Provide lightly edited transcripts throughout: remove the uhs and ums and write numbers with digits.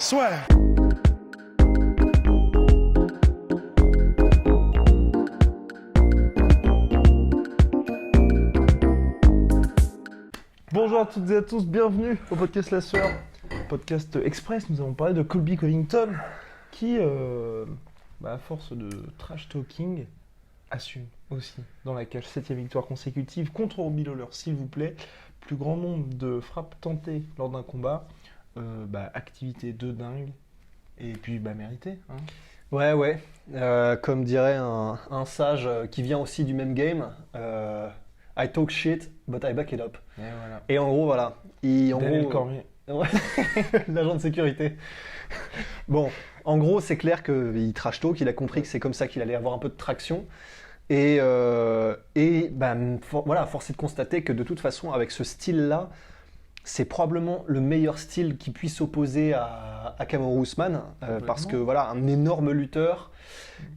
Swear. Bonjour à toutes et à tous, bienvenue au podcast La Sueur, podcast express. Nous allons parler de Colby Covington qui, à force de trash talking, assume aussi dans la cage. 7e victoire consécutive contre Robbie Lawler, s'il vous plaît. Plus grand nombre de frappes tentées lors d'un combat. Activité de dingue. Et puis méritée. Hein. Ouais. Comme dirait un sage qui vient aussi du même game, I talk shit, but I back it up. Et voilà. Et en gros, voilà. Daniel Cormier. Ouais, l'agent de sécurité. Bon, en gros, c'est clair qu'il trash talk, il a compris que c'est comme ça qu'il allait avoir un peu de traction. Et force est de constater que de toute façon, avec ce style-là, c'est probablement le meilleur style qui puisse s'opposer à Kamaru Usman, parce que voilà, un énorme lutteur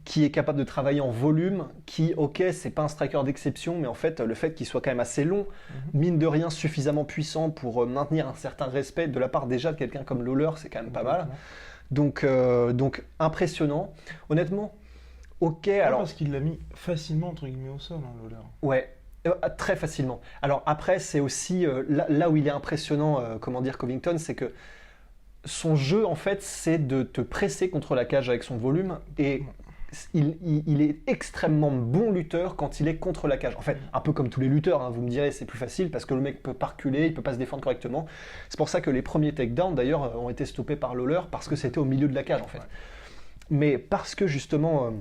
qui est capable de travailler en volume, qui, ok, c'est pas un striker d'exception, mais en fait, le fait qu'il soit quand même assez long, mine de rien, suffisamment puissant pour maintenir un certain respect de la part déjà de quelqu'un comme Lawler, c'est quand même pas mal. Donc impressionnant. Honnêtement, ok, alors... Parce qu'il l'a mis facilement, entre guillemets, au sol, Lawler. Ouais. Très facilement. Alors après, c'est aussi là où il est impressionnant, Covington, c'est que son jeu, en fait, c'est de te presser contre la cage avec son volume, et il est extrêmement bon lutteur quand il est contre la cage. En fait, un peu comme tous les lutteurs, hein, vous me direz, c'est plus facile parce que le mec peut pas reculer, il peut pas se défendre correctement. C'est pour ça que les premiers takedowns, d'ailleurs, ont été stoppés par Lawler parce que c'était au milieu de la cage, en fait. Mais parce que justement...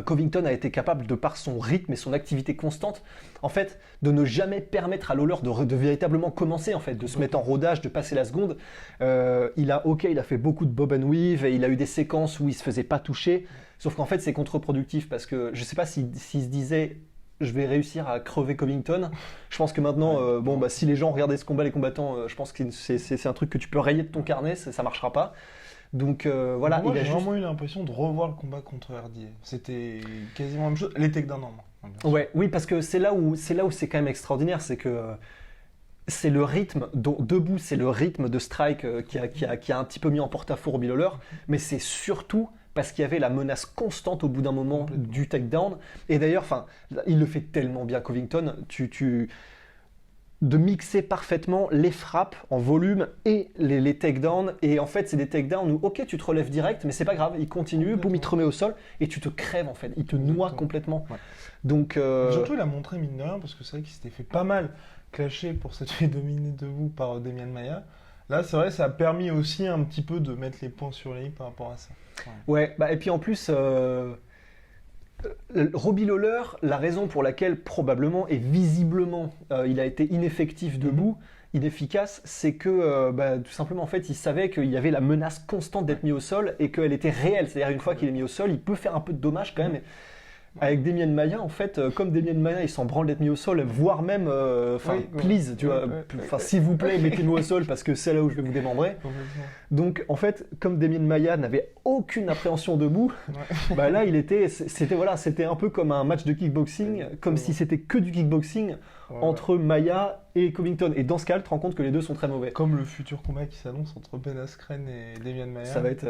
Covington a été capable, de par son rythme et son activité constante, en fait, de ne jamais permettre à Lawler de véritablement commencer, en fait, de se mettre en rodage, de passer la seconde. Il a fait beaucoup de bob and weave et il a eu des séquences où il se faisait pas toucher. Sauf qu'en fait, c'est contre-productif parce que je sais pas s'il se disait je vais réussir à crever Covington. Je pense que maintenant, si les gens regardaient ce combat, les combattants, je pense que c'est un truc que tu peux rayer de ton carnet, ça marchera pas. Donc voilà, moi, j'ai vraiment eu l'impression de revoir le combat contre RDA. C'était quasiment la même chose. Les takedowns en main. Ouais, oui, parce que c'est là où c'est quand même extraordinaire, c'est que c'est le rythme debout, c'est le rythme de strike qui a un petit peu mis en porte-à-faux Robbie Lawler, mais c'est surtout parce qu'il y avait la menace constante au bout d'un moment du takedown. Et d'ailleurs, il le fait tellement bien, Covington. De mixer parfaitement les frappes en volume et les takedowns. Et en fait, c'est des takedowns où, ok, tu te relèves direct, mais c'est pas grave, il continue, boum, il te remet au sol et tu te crèves en fait, il te noie complètement. Ouais. Donc, surtout, il a montré, mine de rien, parce que c'est vrai qu'il s'était fait pas mal clasher pour s'être fait dominer debout par Demian Maia. Là, c'est vrai, ça a permis aussi un petit peu de mettre les points sur les i par rapport à ça. Ouais, et puis en plus... Robbie Lawler, la raison pour laquelle probablement et visiblement il a été ineffectif debout, inefficace, c'est que tout simplement en fait il savait qu'il y avait la menace constante d'être mis au sol et qu'elle était réelle. C'est-à-dire une fois qu'il est mis au sol, il peut faire un peu de dommages quand même. Avec Demian Maia, en fait, comme Demian Maia, il s'en branle d'être mis au sol, voire même, please, tu vois, s'il vous plaît, mettez-moi au sol parce que c'est là où je vais vous démembrer. Donc, en fait, comme Demian Maia n'avait aucune appréhension debout, là, c'était un peu comme un match de kickboxing, comme si c'était que du kickboxing entre Maia et Covington. Et dans ce cas, tu te rends compte que les deux sont très mauvais. Comme le futur combat qui s'annonce entre Ben Askren et Demian Maia. Ça va être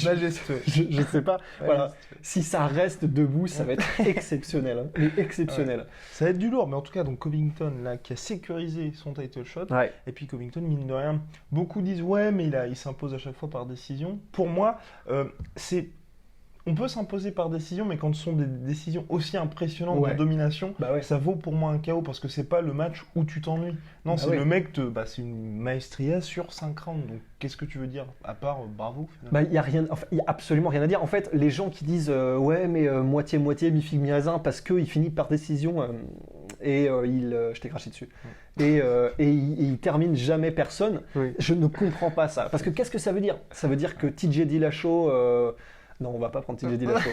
majestueux. Je sais pas. Voilà. Si ça reste debout, ça va être exceptionnel. Hein. Mais exceptionnel. Ouais. Ça va être du lourd, mais en tout cas, donc Covington là, qui a sécurisé son title shot. Ouais. Et puis Covington, mine de rien, beaucoup disent ouais, mais il s'impose à chaque fois par décision. Pour moi, on peut s'imposer par décision, mais quand ce sont des décisions aussi impressionnantes de domination, ça vaut pour moi un KO parce que c'est pas le match où tu t'ennuies. Non, c'est le mec, c'est une maestria sur 5 rounds. Donc qu'est-ce que tu veux dire à part bravo il y a absolument rien à dire. En fait, les gens qui disent moitié-moitié, mi-figue, mi-raisin, parce qu'il finit par décision je t'ai craché dessus. Et il termine jamais personne. Je ne comprends pas ça. Parce que qu'est-ce que ça veut dire ? Ça veut dire que TJ Dillashaw... Non, on va pas prendre TJ Dillashaw.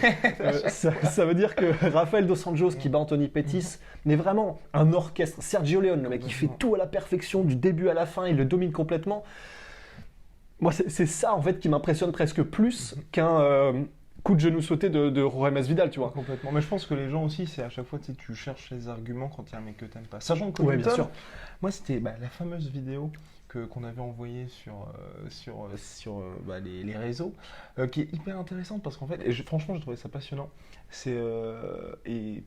Ça veut dire que Rafael Dos Anjos qui bat Anthony Pettis, mais vraiment un orchestre. Sergio Leone, le mec, il fait tout à la perfection, du début à la fin, il le domine complètement. Moi, c'est ça en fait qui m'impressionne presque plus qu'un coup de genou sauté de Jorge Masvidal, tu vois. Complètement. Mais je pense que les gens aussi, c'est à chaque fois tu cherches les arguments quand il y a un mec que t'aimes pas. Sachant que Covington, bien sûr. Moi, c'était la fameuse vidéo qu'on avait envoyée sur les réseaux, qui est hyper intéressante parce qu'en fait, franchement, j'ai trouvé ça passionnant. Et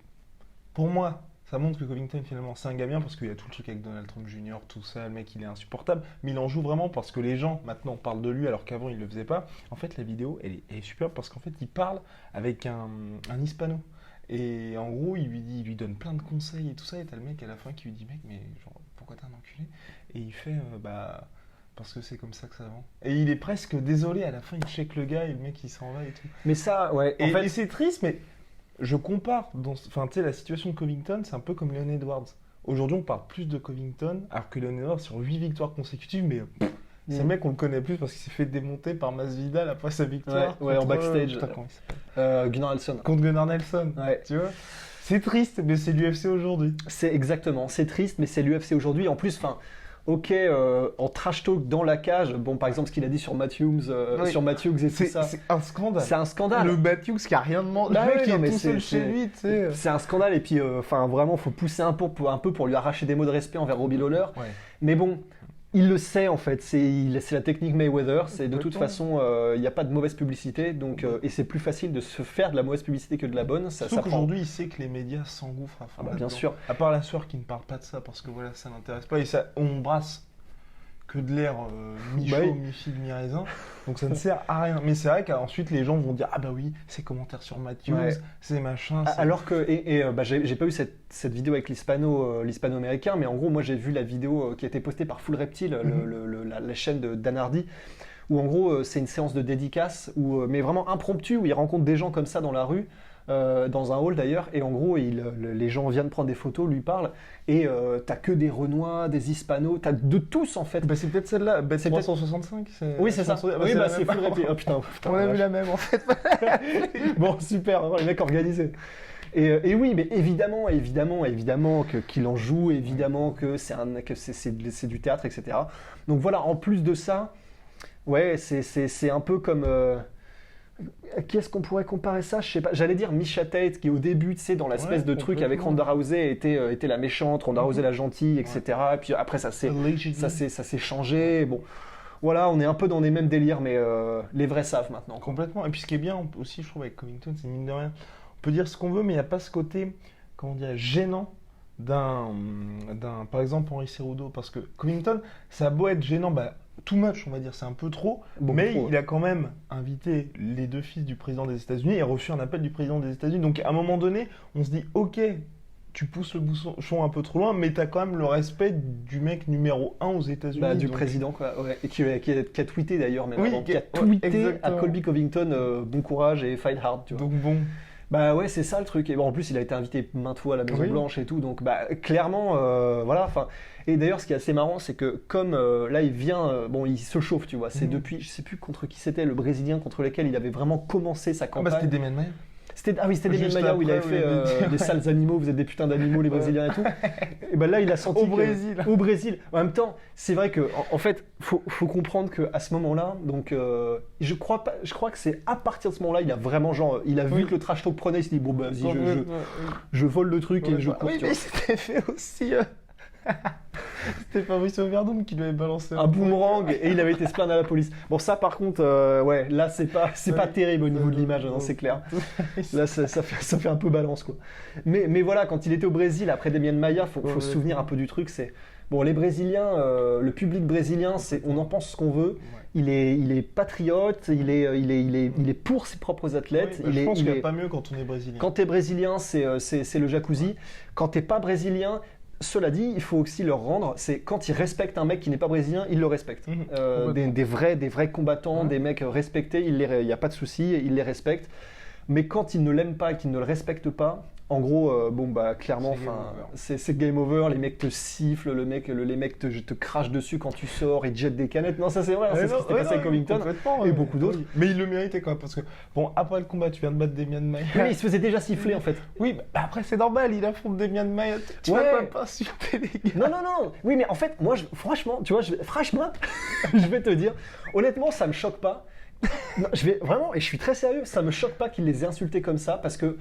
pour moi, ça montre que Covington, finalement, c'est un gars bien parce qu'il y a tout le truc avec Donald Trump Jr., tout ça, le mec, il est insupportable, mais il en joue vraiment parce que les gens, maintenant, parlent de lui alors qu'avant, il le faisait pas. En fait, la vidéo, elle est superbe parce qu'en fait, il parle avec un hispano. Et en gros, il lui donne plein de conseils et tout ça, et t'as le mec à la fin qui lui dit, mec, mais genre, pourquoi t'es un enculé? Et il fait, parce que c'est comme ça que ça va. Et il est presque désolé, à la fin, il check le gars et le mec, il s'en va et tout. Mais ça, ouais, Et, et c'est triste, mais je compare, enfin, tu sais, la situation de Covington, c'est un peu comme Leon Edwards. Aujourd'hui, on parle plus de Covington, alors que Leon Edwards, sur 8 victoires consécutives, mais c'est le mec, on le connaît plus parce qu'il s'est fait démonter par Masvidal après sa victoire. Ouais, en backstage. Putain, comment il s'appelle Gunnar Nelson. Contre Gunnar Nelson, Ouais. tu vois. C'est triste, mais c'est l'UFC aujourd'hui. C'est exactement, c'est triste, mais c'est l'UFC aujourd'hui. En plus, enfin, ok, en trash talk dans la cage, bon, par exemple, ce qu'il a dit sur Matthews, Oui. sur Matthews et tout ça, C'est un scandale. c'est un scandale. Le Matthews qui a rien demandé, Bah le mec ouais, qui non, est mais tout seul c'est- chez lui, tu sais. C'est un scandale, et puis, enfin, vraiment, faut pousser un peu pour lui arracher des mots de respect envers Robbie Lawler. Ouais. Mais bon, il le sait en fait, c'est la technique Mayweather, c'est de toute Complètement. façon, il n'y a pas de mauvaise publicité, donc, et c'est plus facile de se faire de la mauvaise publicité que de la bonne. Ça Surtout prend. qu'aujourd'hui, il sait que les médias s'engouffrent à fond. Ah bah, bien là-dedans. sûr. À part la sœur qui ne parle pas de ça parce que voilà, ça n'intéresse pas. Et ça, on brasse que de l'air mi-chaud, Bah oui. mi-figue, mi-raisin. Donc ça ne sert à rien. Mais c'est vrai qu'ensuite, les gens vont dire ah bah oui, c'est commentaires sur Matthews, Ouais. c'est machin. c'est- Alors que, bah, j'ai pas eu cette vidéo avec l'hispano-américain, mais en gros, moi j'ai vu la vidéo qui a été postée par Full Reptile, la chaîne de Dan Hardy, où en gros c'est une séance de dédicace, mais vraiment impromptue, où il rencontre des gens comme ça dans la rue, dans un hall d'ailleurs, et en gros les gens viennent prendre des photos, lui parlent, et t'as que des Renois, des Hispanos, t'as de tous en fait. Bah, c'est peut-être celle-là, Bet C'est peut-être- 365. Oui, c'est ça. Ah bah, Oui, c'est bah la c'est même. Full Reptile. Oh putain, On a la vu la même en fait. Bon, super, hein, les mecs organisés. Et oui, mais évidemment qu'il en joue, évidemment que c'est du théâtre, etc. Donc voilà, en plus de ça, ouais, c'est un peu comme... qui est-ce qu'on pourrait comparer ça? Je sais pas. J'allais dire Misha Tate, qui au début, tu sais, dans l'espèce Ouais, de truc avec complètement. Ronda Rousey, était la méchante, Ronda Rousey la gentille, etc. Et puis après, ça s'est changé. Bon, voilà, on est un peu dans les mêmes délires, mais les vrais savent maintenant. Quoi. Complètement. Et puis ce qui est bien aussi, je trouve, avec Covington, c'est mine de rien. On peut dire ce qu'on veut, mais il n'y a pas ce côté, comment dire, gênant par exemple, Henry Cerudo. Parce que Covington, ça a beau être gênant, too much, on va dire, c'est un peu trop. Beaucoup mais trop, il a quand même invité les deux fils du président des États-Unis et reçu un appel du président des États-Unis. Donc à un moment donné, on se dit, ok, tu pousses le bouchon un peu trop loin, mais tu as quand même le respect du mec numéro 1 aux États-Unis. Du donc- président, quoi. Ouais. Et qui a tweeté d'ailleurs, même Oui, avant, qui a ouais, tweeté à exactement. Colby Covington, bon courage et fight hard, tu vois. Donc bon. Bah ouais, c'est ça le truc. Et bon, en plus, il a été invité maintes fois à la Maison Oui. Blanche et tout, donc bah clairement, voilà. Enfin, et d'ailleurs, ce qui est assez marrant, c'est que comme là, il vient, bon, il se chauffe, tu vois. C'est Mhm. depuis, je sais plus contre qui c'était, le Brésilien contre lequel il avait vraiment commencé sa Ah campagne. c'était Demian Maia. Ah oui, c'était Demian Juste Maia où il avait après, fait où il avait dit, des sales animaux, vous êtes des putains d'animaux, les Brésiliens et tout. Et ben là, il a senti Au que- Brésil. Au Brésil. En même temps, c'est vrai que, en fait, faut comprendre qu'à ce moment-là, donc, je crois que c'est à partir de ce moment-là, il a vraiment genre, il a vu Oui. que le trash talk prenait, il s'est dit bon bah vas-y, Ouais, ouais, ouais. je vole le truc et je cours. Oui, tu mais vois. c'était fait aussi. C'était Fabrice Verdum qui lui avait balancé Un boomerang et il avait été se plaindre à la police. Bon ça par contre, ouais, là c'est pas Ouais. terrible au niveau de l'image, non, c'est clair. Là, ça fait un peu balance, quoi. Mais voilà, quand il était au Brésil, après Demian Maia, faut Ouais, se souvenir un peu du truc. C'est bon, les Brésiliens, le public brésilien, on en pense ce qu'on veut. Il est patriote, il est pour ses propres athlètes. je pense qu'il n'y il a est- pas mieux quand on est brésilien. Quand t'es brésilien, c'est le jacuzzi. Quand t'es pas brésilien, cela dit, il faut aussi leur rendre. C'est quand ils respectent un mec qui n'est pas brésilien, ils le respectent. Mhm, Des vrais combattants, Mhm. des mecs respectés, il n'y a pas de souci, ils les respectent. Mais quand ils ne l'aiment pas et qu'ils ne le respectent pas, en gros, bon bah clairement, C'est game enfin, over. c'est game over. Les mecs te sifflent, les mecs te crachent dessus quand tu sors, ils te jettent des canettes. Non, ça c'est vrai, hein, c'est ce qui s'était passé avec Covington. Et beaucoup d'autres. Mais il le méritait quand même parce que bon après le combat tu viens de battre Demian Maia. Oui, mais il se faisait déjà siffler en fait. Oui, après c'est normal, il affronte Demian Maia. Tu Ouais. vas pas insulter les gars. Non. Oui, mais en fait, moi, franchement, tu vois, franchement, je vais te dire, honnêtement, ça me choque pas. Non, vraiment, et je suis très sérieux, ça me choque pas qu'il les ait insultés comme ça parce que,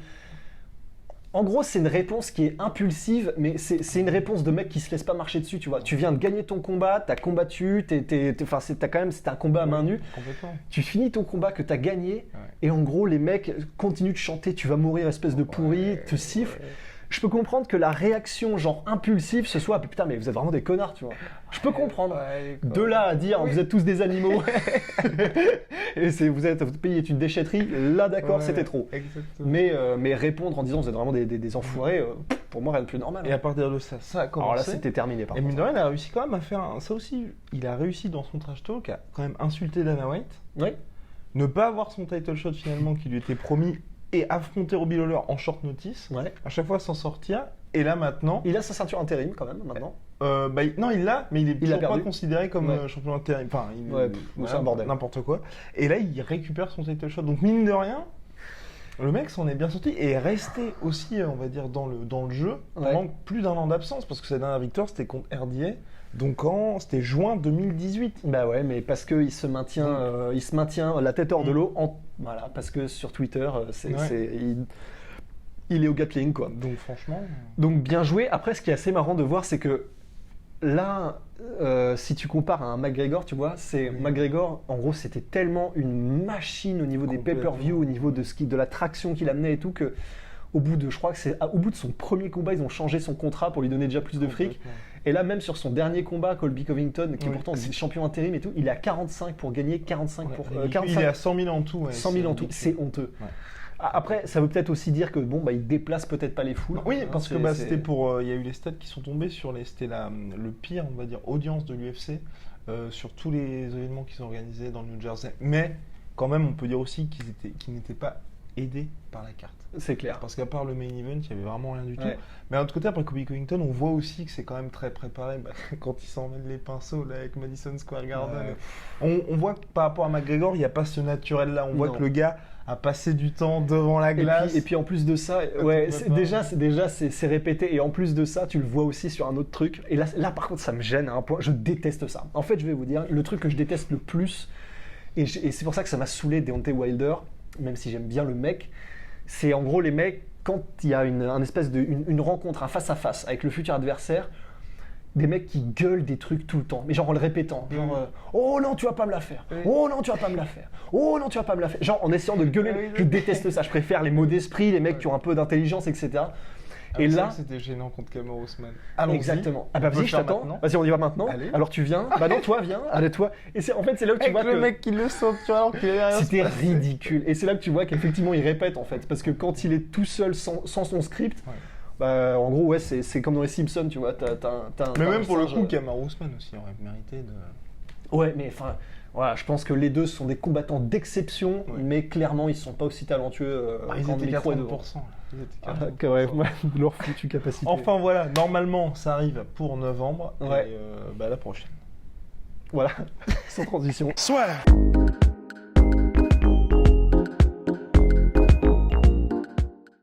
En gros, c'est une réponse qui est impulsive, mais c'est une réponse de mec qui se laisse pas marcher dessus, tu vois. Tu viens de gagner ton combat, t'as combattu, c'était un combat à main nue. Complètement. Tu finis ton combat que t'as gagné, Ouais. et en gros, les mecs continuent de chanter, tu vas mourir, espèce de pourri, te sifflent. Je peux comprendre que la réaction genre impulsive ce soit ah, putain mais vous êtes vraiment des connards, tu vois. Je peux comprendre. Ouais, De là à dire Oui. vous êtes tous des animaux et votre pays est une déchetterie, là d'accord Ouais, c'était trop. Exactement. Mais répondre en disant vous êtes vraiment des enfoirés, pour moi rien de plus normal. Et à partir de ça, ça a commencé. Alors là c'était terminé par Et contre. mine de rien, il a réussi quand même à faire ça aussi. Il a réussi dans son trash talk à quand même insulter Dana White, Ouais. ne pas avoir son title shot finalement qui lui était promis et affronter Robbie Lawler en short notice. Ouais. À chaque fois s'en sortir. Et là maintenant, Il a sa ceinture intérim quand même maintenant. non il l'a, mais il est Il l'a toujours pas perdu. considéré comme Ouais. champion intérim. Enfin, Ouais, c'est un bordel. N'importe quoi. Et là il récupère son title shot. Donc mine de rien, le mec s'en est bien sorti et est resté aussi, on va dire, dans le jeu pendant Ouais. plus d'un an d'absence parce que sa dernière victoire c'était contre RDA. Donc c'était juin 2018. Bah ouais, mais parce qu'il se maintient, la tête hors de l'eau, voilà, parce que sur Twitter, il est au Gatling, quoi. Donc franchement, Donc bien joué. Après, ce qui est assez marrant de voir, c'est que là, si tu compares à un McGregor, tu vois, McGregor, en gros, c'était tellement une machine au niveau des Complètement. pay-per-view, au niveau de la traction qu'il amenait et tout, que au bout de son premier combat, ils ont changé son contrat pour lui donner déjà plus de fric. complètement. Et là, même sur son dernier combat, Colby Covington, qui est Oui. pourtant champion intérim et tout, il est à 45 pour gagner, 45 pour... Il 45, est à 100 000 en tout. Ouais, 100 000 en tout, ridicule. c'est honteux. Ouais. Après, ça veut peut-être aussi dire que bon, bah, il déplace peut-être pas les foules. Oui, parce que C'est- c'était pour. Il y a eu les stats qui sont tombés sur c'était le pire, on va dire, audience de l'UFC sur tous les événements qu'ils ont organisés dans le New Jersey. Mais quand même, on peut dire aussi qu'ils n'étaient pas aidés par la carte. C'est clair. Parce qu'à part le main event, il n'y avait vraiment rien du tout. Ouais. Mais d'un autre côté, après Colby Covington, on voit aussi que c'est quand même très préparé. Bah, quand il s'en mêle les pinceaux là, avec Madison Square Garden, on voit que par rapport à McGregor, il n'y a pas ce naturel-là. On voit Non. que le gars a passé du temps devant la glace. Et puis en plus de ça, ouais, c'est répété. Et en plus de ça, tu le vois aussi sur un autre truc. Et là par contre, ça me gêne à un point. Je déteste ça. En fait, je vais vous dire, le truc que je déteste le plus, et c'est pour ça que ça m'a saoulé Deontay Wilder, même si j'aime bien le mec, c'est en gros les mecs, quand il y a une rencontre, un face-à-face avec le futur adversaire, des mecs qui gueulent des trucs tout le temps, mais genre en le répétant, genre oh non tu vas pas me la faire, Oui. oh non tu vas pas me la faire, oh non tu vas pas me la faire, genre en essayant de gueuler, Oui, je déteste ça, je préfère les mots d'esprit, les mecs qui ont un peu d'intelligence, etc. Ah, Et c'est là, vrai que c'était gênant contre Kamaru Usman. Allons-y. exactement. Ah bah On peut vas-y, le je faire t'attends. maintenant. Vas-y, on y va maintenant. Allez. Alors tu viens. Bah non, toi viens. Allez, toi. Et c'est là où tu Avec vois le que mec qui le saute, tu vois, alors qu'il est derrière. c'était ridicule. Et c'est là que tu vois qu'effectivement il répète en fait, parce que quand il est tout seul sans son script, Ouais. bah en gros ouais c'est comme dans les Simpsons, tu vois. Mais t'as même un pour le singe, coup, Kamaru Usman aussi aurait mérité de. Ouais, mais enfin, voilà, je pense que les deux sont des combattants d'exception, Ouais. mais clairement ils sont pas aussi talentueux Ils quand le étaient qu'à micro est devant. 30%. Là. Ils étaient qu'à Ah, 30%. que ouais, leur foutue capacité. Enfin voilà, normalement ça arrive pour novembre. Ouais. Et bah, à la prochaine. Voilà, sans transition. Soit.